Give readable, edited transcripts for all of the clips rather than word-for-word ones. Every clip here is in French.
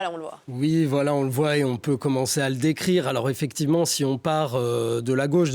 Là, on le voit. Oui, voilà, on le voit et on peut commencer à le décrire. Alors effectivement, si on part de la gauche,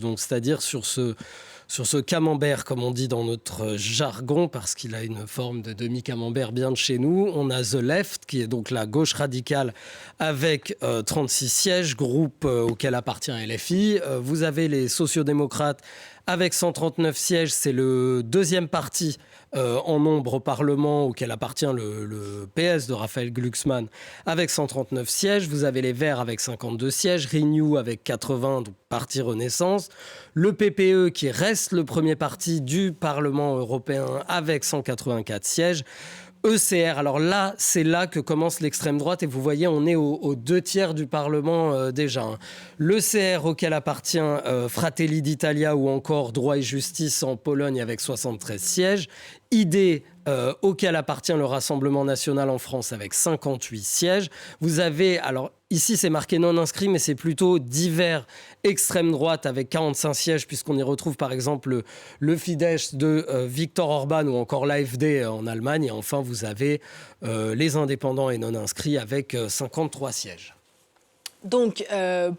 donc c'est-à-dire sur ce camembert, comme on dit dans notre jargon, parce qu'il a une forme de demi-camembert bien de chez nous, on a The Left, qui est donc la gauche radicale avec 36 sièges, groupe auquel appartient LFI. Vous avez les sociodémocrates avec 139 sièges, c'est le deuxième parti en nombre au Parlement auquel appartient le PS de Raphaël Glucksmann avec 139 sièges. Vous avez les Verts avec 52 sièges, Renew avec 80, donc Parti Renaissance. Le PPE qui reste le premier parti du Parlement européen avec 184 sièges. ECR, alors là, c'est là que commence l'extrême droite et vous voyez, on est aux 2/3 du Parlement déjà. L'ECR auquel appartient Fratelli d'Italia ou encore Droit et Justice en Pologne avec 73 sièges. ID auquel appartient le Rassemblement national en France avec 58 sièges. Vous avez, alors ici c'est marqué non inscrit, mais c'est plutôt divers extrême droite avec 45 sièges, puisqu'on y retrouve par exemple le Fidesz de Viktor Orban ou encore l'AfD en Allemagne. Et enfin, vous avez les indépendants et non inscrits avec 53 sièges. Donc,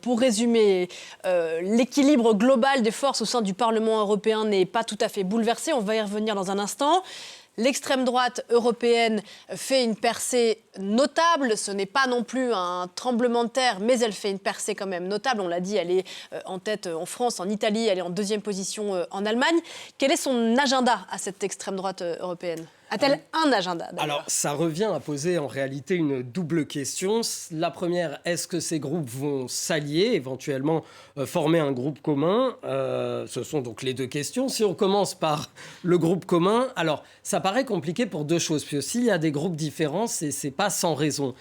pour résumer, l'équilibre global des forces au sein du Parlement européen n'est pas tout à fait bouleversé. On va y revenir dans un instant. L'extrême droite européenne fait une percée notable. Ce n'est pas non plus un tremblement de terre, mais elle fait une percée quand même notable. On l'a dit, elle est en tête en France, en Italie, elle est en deuxième position en Allemagne. Quel est son agenda à cette extrême droite européenne ? A-t-elle un agenda d'ailleurs ? Alors, ça revient à poser en réalité une double question. La première, est-ce que ces groupes vont s'allier, éventuellement former un groupe commun ? Ce sont donc les deux questions. Si on commence par le groupe commun, alors ça paraît compliqué pour deux choses. Puis s'il y a des groupes différents, c'est pas sans raison.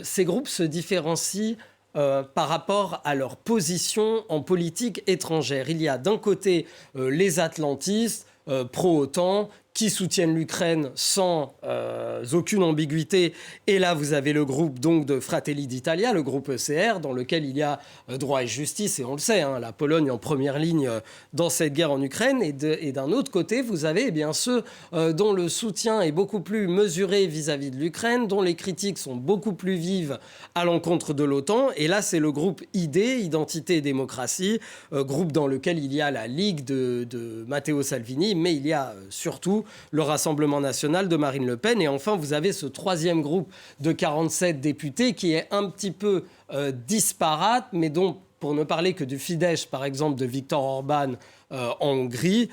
Ces groupes se différencient par rapport à leur position en politique étrangère. Il y a d'un côté les atlantistes, pro-OTAN, qui soutiennent l'Ukraine sans aucune ambiguïté. Et là, vous avez le groupe donc de Fratelli d'Italia, le groupe ECR, dans lequel il y a droit et justice, et on le sait, la Pologne en première ligne dans cette guerre en Ukraine. Et d'un autre côté, vous avez ceux dont le soutien est beaucoup plus mesuré vis-à-vis de l'Ukraine, dont les critiques sont beaucoup plus vives à l'encontre de l'OTAN. Et là, c'est le groupe ID, Identité et Démocratie, groupe dans lequel il y a la Ligue de Matteo Salvini, mais il y a surtout le Rassemblement national de Marine Le Pen. Et enfin, vous avez ce troisième groupe de 47 députés qui est un petit peu disparate, mais dont, pour ne parler que du Fidesz, par exemple, de Viktor Orban en Hongrie,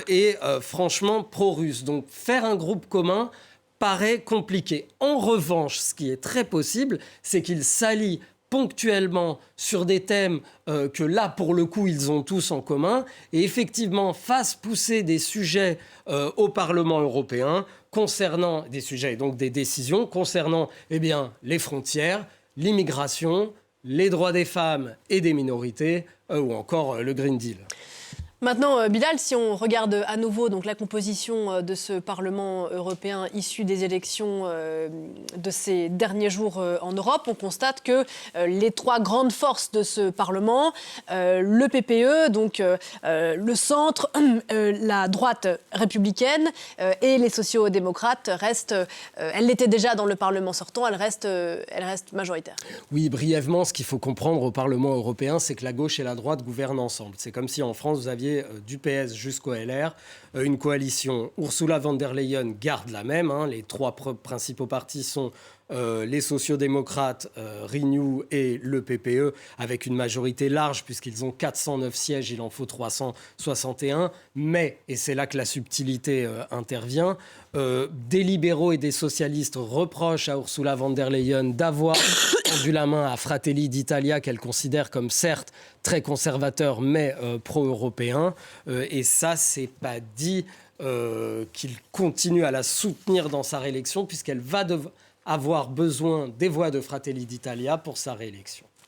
est franchement pro-russe. Donc, faire un groupe commun paraît compliqué. En revanche, ce qui est très possible, c'est qu'ils s'allient ponctuellement sur des thèmes que là, pour le coup, ils ont tous en commun, et effectivement fassent pousser des sujets au Parlement européen concernant des sujets, donc des décisions concernant les frontières, l'immigration, les droits des femmes et des minorités, ou encore le Green Deal. Maintenant, Bilal, si on regarde à nouveau donc, la composition de ce Parlement européen issu des élections de ces derniers jours en Europe, on constate que les trois grandes forces de ce Parlement, le PPE, donc le centre, la droite républicaine et les sociaux-démocrates restent, elles l'étaient déjà dans le Parlement sortant, elles restent majoritaires. Oui, brièvement, ce qu'il faut comprendre au Parlement européen, c'est que la gauche et la droite gouvernent ensemble. C'est comme si en France, vous aviez du PS jusqu'au LR, une coalition. Ursula von der Leyen garde la même. Les trois principaux partis sont les sociodémocrates, Renew et le PPE, avec une majorité large, puisqu'ils ont 409 sièges, il en faut 361. Mais, et c'est là que la subtilité intervient, des libéraux et des socialistes reprochent à Ursula von der Leyen d'avoir tendu la main à Fratelli d'Italia, qu'elle considère comme certes très conservateur, mais pro-européen. Et ça, c'est pas dit qu'il continue à la soutenir dans sa réélection, puisqu'elle va avoir besoin des voix de Fratelli d'Italia pour sa réélection.